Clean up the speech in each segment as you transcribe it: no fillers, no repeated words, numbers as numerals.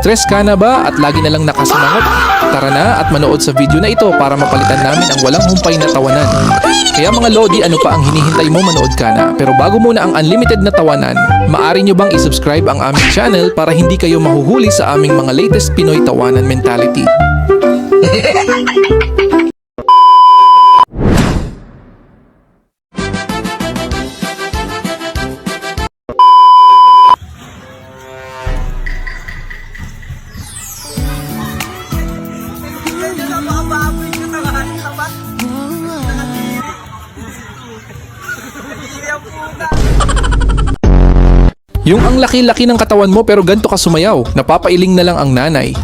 Stress ka na ba at lagi na lang nakasimangot? Tara na at manood sa video na ito para mapalitan namin ang walang humpay na tawanan. Kaya mga Lodi, ano pa ang hinihintay mo, manood ka na. Pero bago muna ang unlimited na tawanan, maaari nyo bang isubscribe ang aming channel para hindi kayo mahuhuli sa aming mga latest Pinoy tawanan mentality. Yung ang laki-laki ng katawan mo pero ganto ka sumayaw, napapailing na lang ang nanay.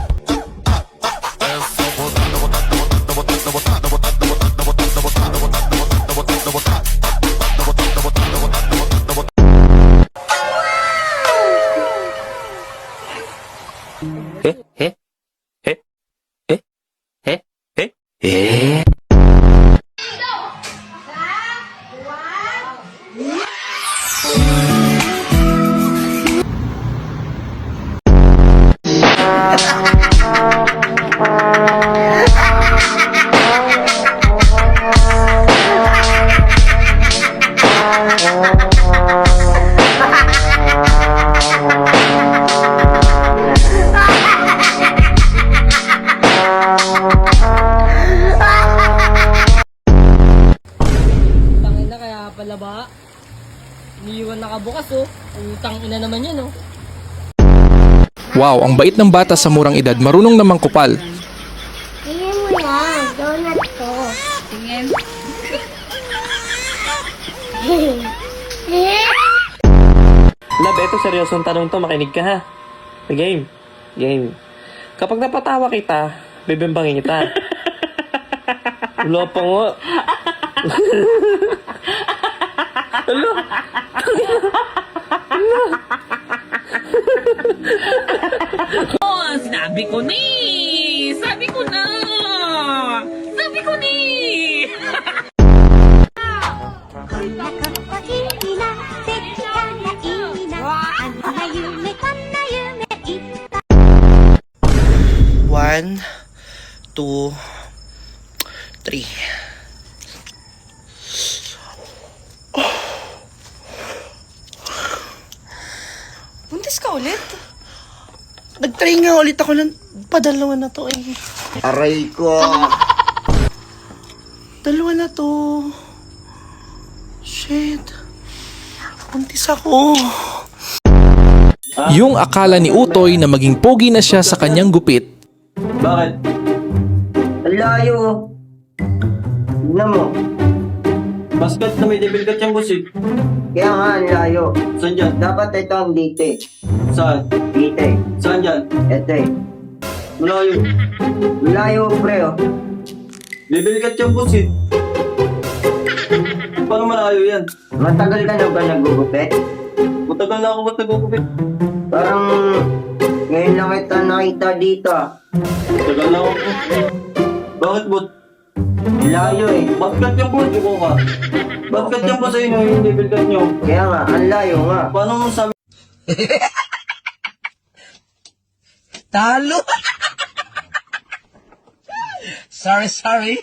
Pala ba? Iniiwan nakabukas oh. Utang ina naman yun oh. Wow, ang bait ng bata sa murang edad, marunong namang kupal. Tingin mo na, donut ko. Tingin. Lab, eto seryosong tanong to, makinig ka ha. Game. Kapag napatawa kita, bibimbangin kita. Wala pa nga. Hello? Oh, sinabi ko ni! Sabi ko na! Sabi ko ni! One, two, three. Buntis ka ulit? Nag-try nga ulit ako ng padalawa na to eh. Aray ko! Dalawa na to. Shit. Buntis ako. Yung akala ni Utoy na maging pogi na siya sa kanyang gupit, Bakit? Ang layo! Tignan mo. Basket na may debil ka tiyang busik. Kaya nga, ang layo. Saan dyan? Dapat ito ang dite. Saan? Dite. Saan dyan? Ito eh. Malayo. Layo, pre, oh. Debil ka tiyang busik. Paano malayo yan? Matagal ka na ba nagugupit? Matagal na ako ba't nagugupit? Parang ngayon lang kita nakita dito, ah. Matagal na ako. Bakit bot? Layo eh. Basket yung bot ko ka. Basket yung bot sa inyo, yung debil ka nyo. Kaya nga, ang layo nga. Paano mo sabi? Talo! sorry.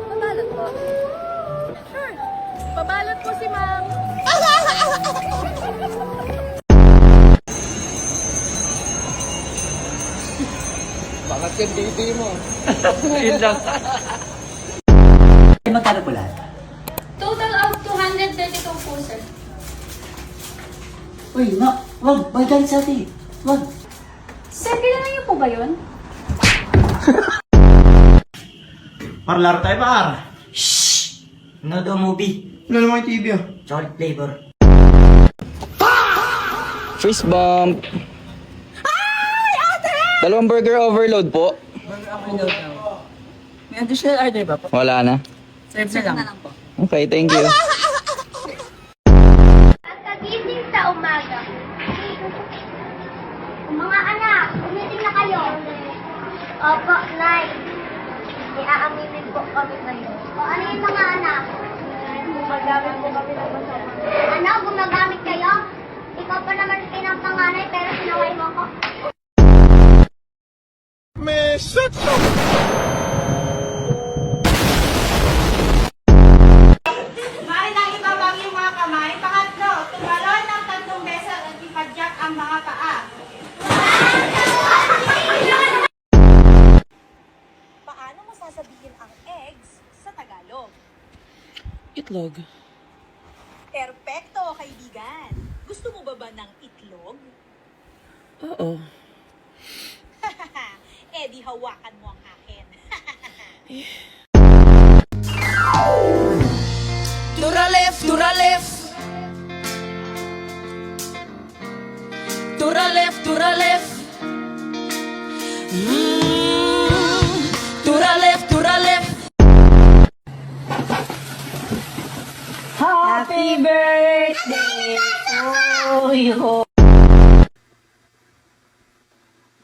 Pabalot po? Sure. Pabalot po si ma'am. Bakit yung baby mo? Yun lang. Magkano po lahat? Total of 232 po, sir. Uy, wag. Magkano sa atin? Wag. Sir, kailangan niyo po ba yun? Parlar tayo, par. Ano daw movie? Wala naman yung TV, ah. Chocolate flavor. Fist bump. Dalawang burger overload po. May additional order ba po? Wala na. Serve na lang po. Okay, thank you. Pagkagising sa umaga. Mga anak, gumising na kayo. Opo, Nay. Iaaminin po kami ngayon. O ano yung mga anak? Gumagamit po kami ng masama. Ano? Gumagamit kayo? Ikaw pa naman pinang nanay pero sinaway mo ko. Maaari lang ibabang yung mga kamay. Pangatlo, tumalon ng 3 beses at ipadyak ang mga paa. Paano mo sasabihin ang eggs sa Tagalog? Itlog. Perpekto, kaibigan. Gusto mo ba ng itlog? Oo. Eh di hawakan mo ang akin. Tura left, tura left. Tura left, tura left. Tura left, tura left. Happy birthday to you.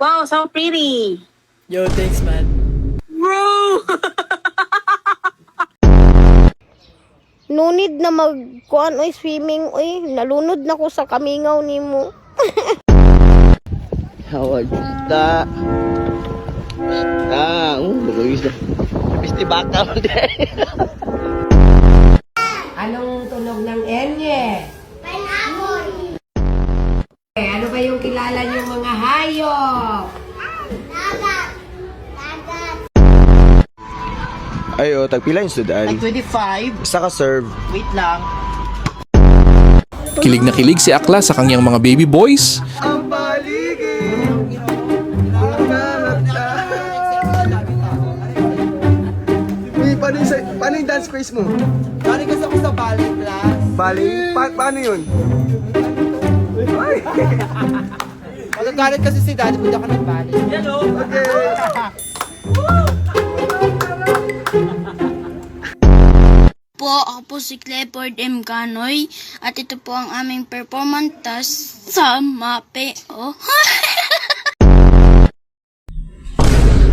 Wow, so pretty. Yo, thanks, man. No need na magkuan oy swimming oy. Nalunod na ko sa kamingaw nimo. Hawag kita. Bagawis na. Pisti baka mo Anong tunog ng enye? Pineapple. Ano ba yung kilala niyong mga hayop? Dagat. Dagat. Ayo, tagpila yung sudan. 25. Basta ka serve. Wait lang. Kilig na kilig si Akla sa kanyang mga baby boys. Ang paligid. Uy, paano yung dance quiz mo? Balik kasi ako sa ballet class. Bali? Paano yun? Magagalit kasi si daddy pag ako nag-ballet. Po, ako po si Clifford M. Canoy at ito po ang aming performance task sa MAPE.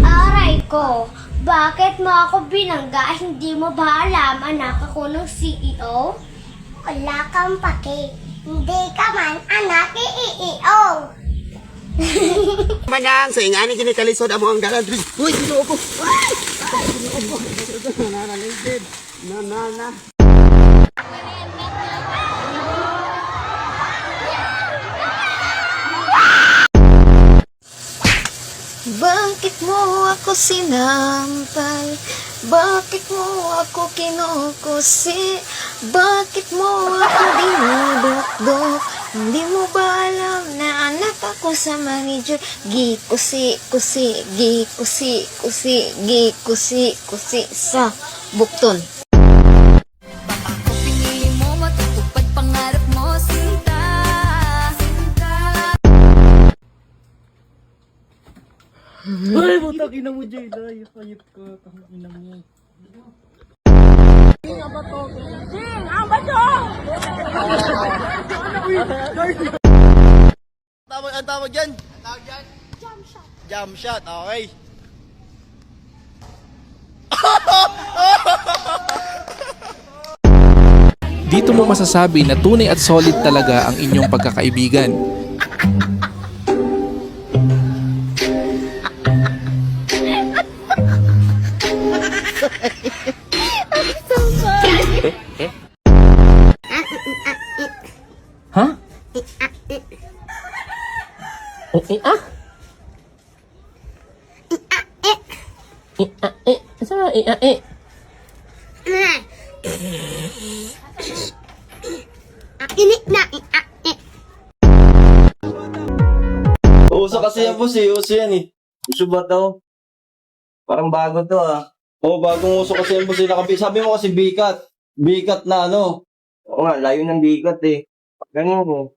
Aray ko, bakit mo ako binangga? Hindi mo ba alam anak ako ng CEO? Wala kang pake. Hindi ka man anak ni CEO. Manang, sa ingani kinikalisod amo ang galan. Uy, ginoo ko. Nanana. Bakit mo ako sinampal? Bakit mo ako kinukusi? Bakit mo ako dinudok-dok? Hindi mo ba alam na anak ako sa manager? Gikusi sa bukton. Ako pinili mo matutupad pangarap mo, sinta. Ay, butak ina mo, Jayla. Hayop ka. Ina mo. Ang tawag dyan? Jump shot. Jump shot, okay. Dito mo masasabi na tunay at solid talaga ang inyong pagkakaibigan. Uso kasi yan, boss eh. Uso yan eh. Uso ba daw? Parang bago to ah. Oo, bagong uso kasi yan, boss eh. Sabi mo kasi bikat. Bikat na ano. Oo nga, layo ng bikat eh. Ganun mo.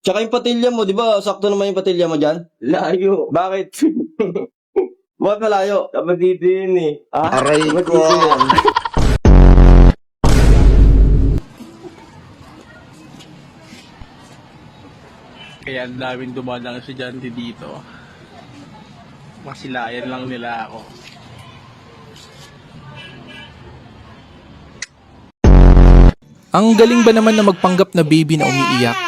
Tsaka yung patilya mo, di ba? Sakto naman yung patilya mo dyan? Layo. Bakit? Bakit malayo? Dapat dito yun eh. Ah? Aray Dapat ko. dito yan. Kaya ang daming dumadang estudyante dito. Masilayan lang nila ako. Ang galing ba naman na magpanggap na baby na umiiyak?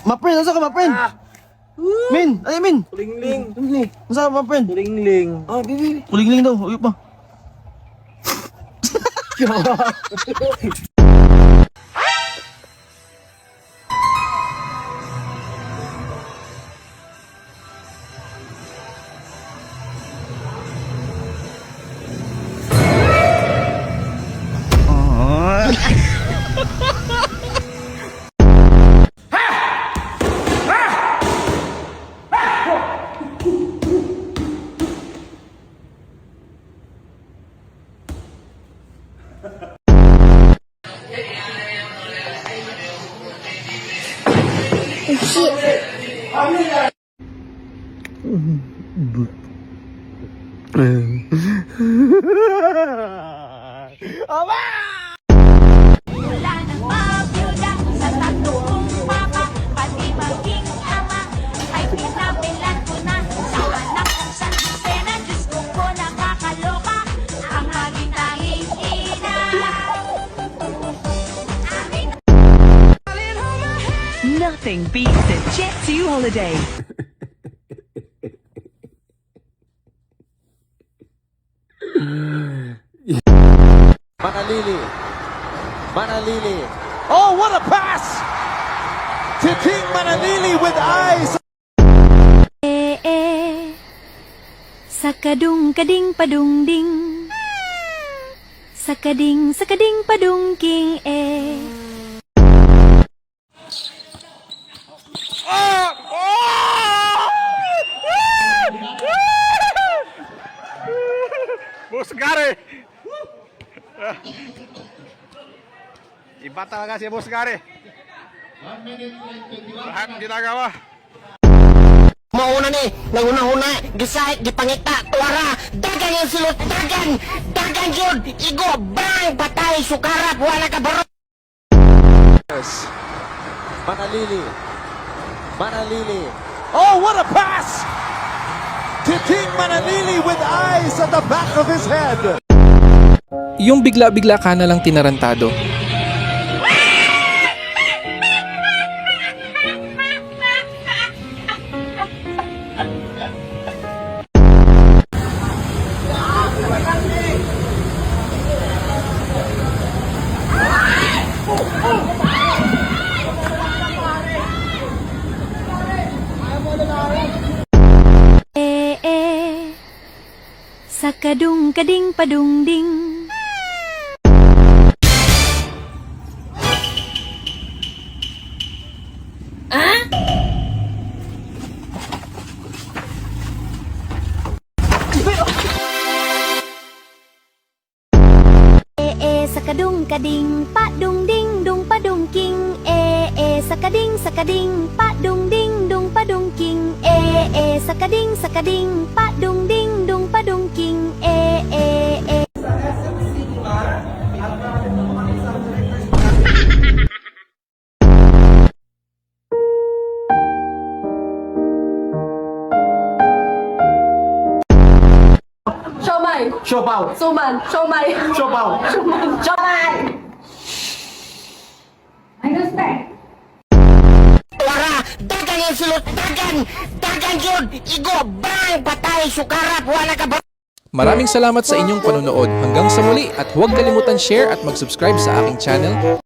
Ma-friend, nasa ka ma-friend? Min, ay Min. Kulingling. Nasa ka ma-friend? Kulingling. Oh, bibi. Kulingling daw, ayun pa. Wala nang mabiyuda sa tatlo kong papa, pati maging ama, ay pinabilan ko na sa anak kong sa eksena. Diyos ko nakakaloka, ang maging tanging ina. Nothing beats a Jet 2 holiday. Manalili. Oh, what a pass! Titing Manalili with eyes. Sakadung kading padung ding. Sakading padung king Busgari! Iba talaga si Busgari. Lahat ginagawa. Mauna ni, nanguna-huna, gisahit, gipangita, tuwara, dagan yung silot, dagan yun, igo, bang, patay, sukarap, wala ka baro. Manalili. Oh, what a pass! Titing Manalili with eyes at the back of his head. Yung bigla-bigla ka na lang tinarantado. Sakadung kading padung ding. Sakadung kading padung ding dung padung king sakading padung ding dung padung king sakading padung ding dung padung king Siomay! Siopaw. Suman! Siomay! Siopaw. Tuwara, dagan yung silot, dagan yun, igo, bang, patay, sukarap, wala ka baro. Maraming salamat sa inyong panonood. Hanggang sa muli at huwag kalimutan share at mag-subscribe sa aking channel